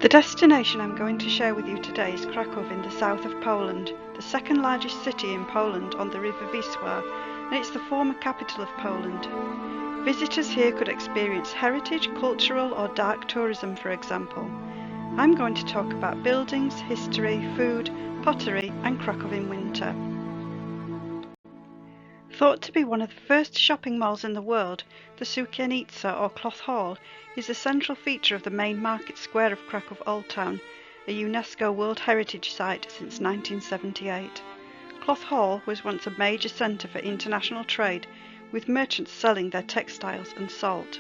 The destination I'm going to share with you today is Krakow in the south of Poland, the second largest city in Poland on the River Wisła, and it's the former capital of Poland. Visitors here could experience heritage, cultural or dark tourism, for example. I'm going to talk about buildings, history, food, pottery and Krakow in winter. Thought to be one of the first shopping malls in the world, the Sukiennica or Cloth Hall is a central feature of the main market square of Krakow Old Town, a UNESCO World Heritage Site since 1978. Cloth Hall was once a major centre for international trade, with merchants selling their textiles and salt.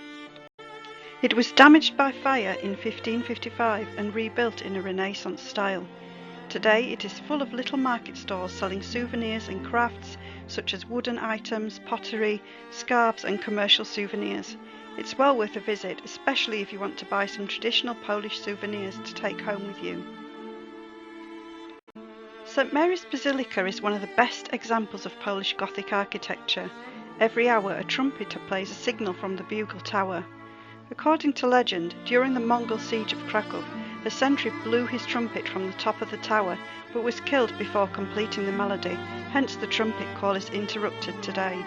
It was damaged by fire in 1555 and rebuilt in a Renaissance style. Today it is full of little market stalls selling souvenirs and crafts such as wooden items, pottery, scarves and commercial souvenirs. It's well worth a visit, especially if you want to buy some traditional Polish souvenirs to take home with you. St Mary's Basilica is one of the best examples of Polish Gothic architecture. Every hour a trumpeter plays a signal from the bugle tower. According to legend, during the Mongol siege of Krakow, a sentry blew his trumpet from the top of the tower, but was killed before completing the melody, hence the trumpet call is interrupted today.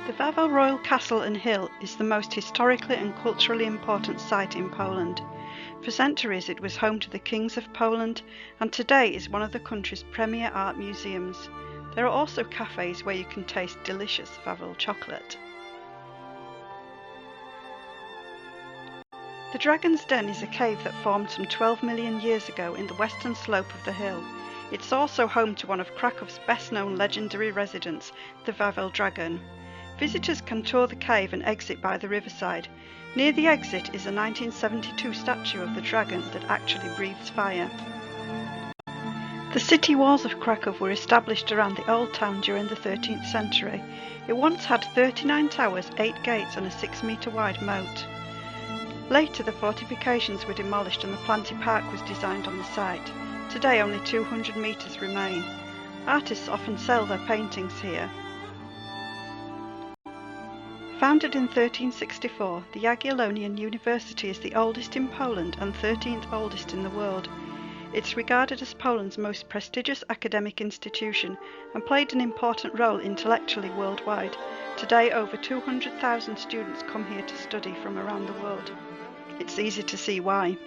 The Wawel Royal Castle and Hill is the most historically and culturally important site in Poland. For centuries it was home to the kings of Poland, and today is one of the country's premier art museums. There are also cafes where you can taste delicious Wawel chocolate. The Dragon's Den is a cave that formed some 12 million years ago in the western slope of the hill. It's also home to one of Krakow's best-known legendary residents, the Wawel Dragon. Visitors can tour the cave and exit by the riverside. Near the exit is a 1972 statue of the dragon that actually breathes fire. The city walls of Krakow were established around the old town during the 13th century. It once had 39 towers, 8 gates and a 6-metre wide moat. Later the fortifications were demolished and the planted park was designed on the site. Today only 200 metres remain. Artists often sell their paintings here. Founded in 1364, the Jagiellonian University is the oldest in Poland and 13th oldest in the world. It's regarded as Poland's most prestigious academic institution and played an important role intellectually worldwide. Today over 200,000 students come here to study from around the world. It's easy to see why.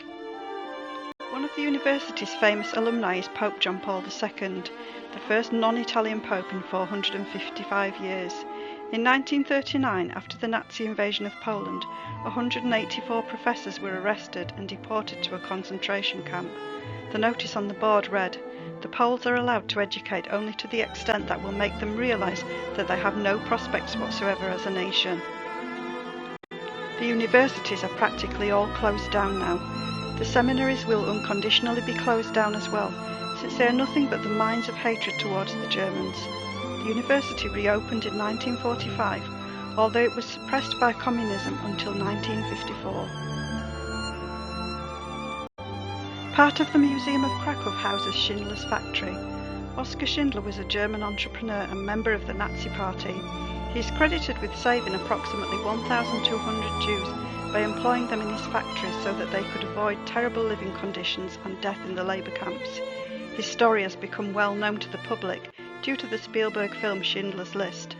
One of the university's famous alumni is Pope John Paul II, the first non-Italian pope in 455 years. In 1939, after the Nazi invasion of Poland, 184 professors were arrested and deported to a concentration camp. The notice on the board read, "The Poles are allowed to educate only to the extent that will make them realise that they have no prospects whatsoever as a nation." The universities are practically all closed down now. The seminaries will unconditionally be closed down as well, since they are nothing but the mines of hatred towards the Germans. The university reopened in 1945, although it was suppressed by communism until 1954. Part of the Museum of Krakow houses Schindler's factory. Oskar Schindler was a German entrepreneur and member of the Nazi Party. He is credited with saving approximately 1,200 Jews by employing them in his factories so that they could avoid terrible living conditions and death in the labour camps. His story has become well known to the public due to the Spielberg film Schindler's List.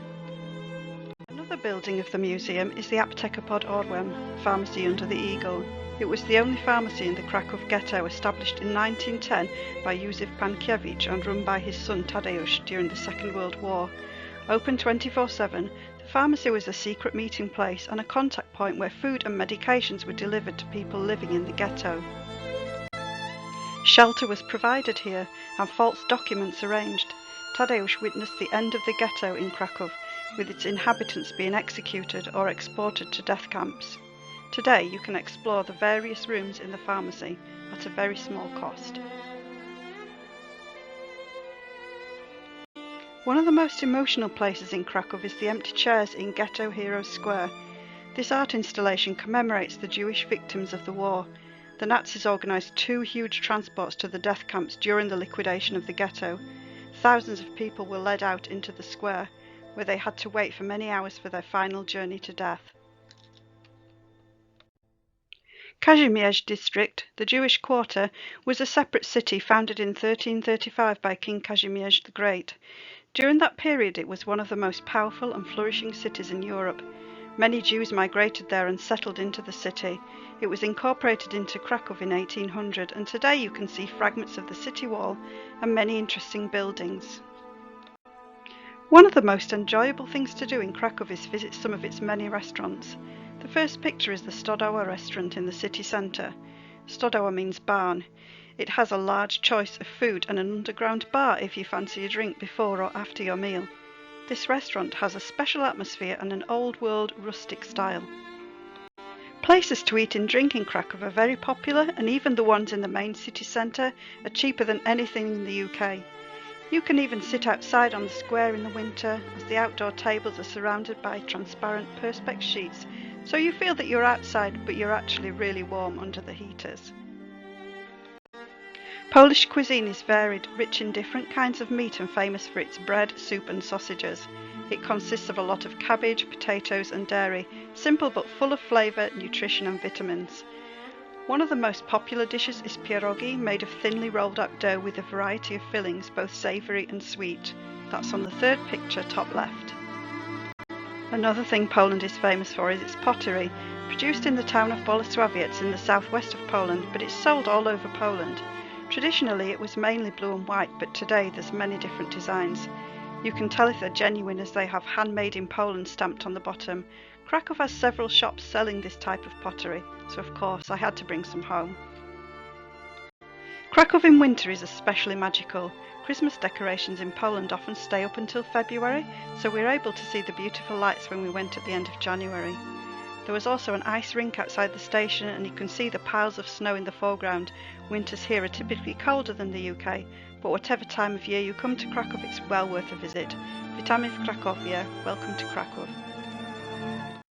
Another building of the museum is the Apteka pod Orłem, pharmacy under the eagle. It was the only pharmacy in the Krakow ghetto, established in 1910 by Józef Pankiewicz and run by his son Tadeusz during the Second World War. Open 24/7, the pharmacy was a secret meeting place and a contact point where food and medications were delivered to people living in the ghetto. Shelter was provided here and false documents arranged. Tadeusz witnessed the end of the ghetto in Krakow, with its inhabitants being executed or exported to death camps. Today you can explore the various rooms in the pharmacy at a very small cost. One of the most emotional places in Krakow is the empty chairs in Ghetto Heroes Square. This art installation commemorates the Jewish victims of the war. The Nazis organised 2 huge transports to the death camps during the liquidation of the ghetto. Thousands of people were led out into the square, where they had to wait for many hours for their final journey to death. Kazimierz district, the Jewish quarter, was a separate city founded in 1335 by King Kazimierz the Great. During that period it was one of the most powerful and flourishing cities in Europe. Many Jews migrated there and settled into the city. It was incorporated into Krakow in 1800, and today you can see fragments of the city wall and many interesting buildings. One of the most enjoyable things to do in Krakow is visit some of its many restaurants. The first picture is the Stodoła restaurant in the city centre. Stodoła means barn. It has a large choice of food and an underground bar if you fancy a drink before or after your meal. This restaurant has a special atmosphere and an old-world rustic style. Places to eat and drink in Krakow are very popular, and even the ones in the main city centre are cheaper than anything in the UK. You can even sit outside on the square in the winter, as the outdoor tables are surrounded by transparent perspex sheets, so you feel that you're outside but you're actually really warm under the heaters. Polish cuisine is varied, rich in different kinds of meat and famous for its bread, soup and sausages. It consists of a lot of cabbage, potatoes and dairy, simple but full of flavour, nutrition and vitamins. One of the most popular dishes is pierogi, made of thinly rolled up dough with a variety of fillings, both savoury and sweet. That's on the third picture, top left. Another thing Poland is famous for is its pottery. Produced in the town of Bolesławiec in the southwest of Poland, but it's sold all over Poland. Traditionally it was mainly blue and white, but today there's many different designs. You can tell if they're genuine as they have handmade in Poland stamped on the bottom. Krakow has several shops selling this type of pottery, so of course I had to bring some home. Krakow in winter is especially magical. Christmas decorations in Poland often stay up until February, so we were able to see the beautiful lights when we went at the end of January. There was also an ice rink outside the station, and you can see the piles of snow in the foreground. Winters here are typically colder than the UK, but whatever time of year you come to Krakow, it's well worth a visit. Witamy w Krakowie, welcome to Krakow.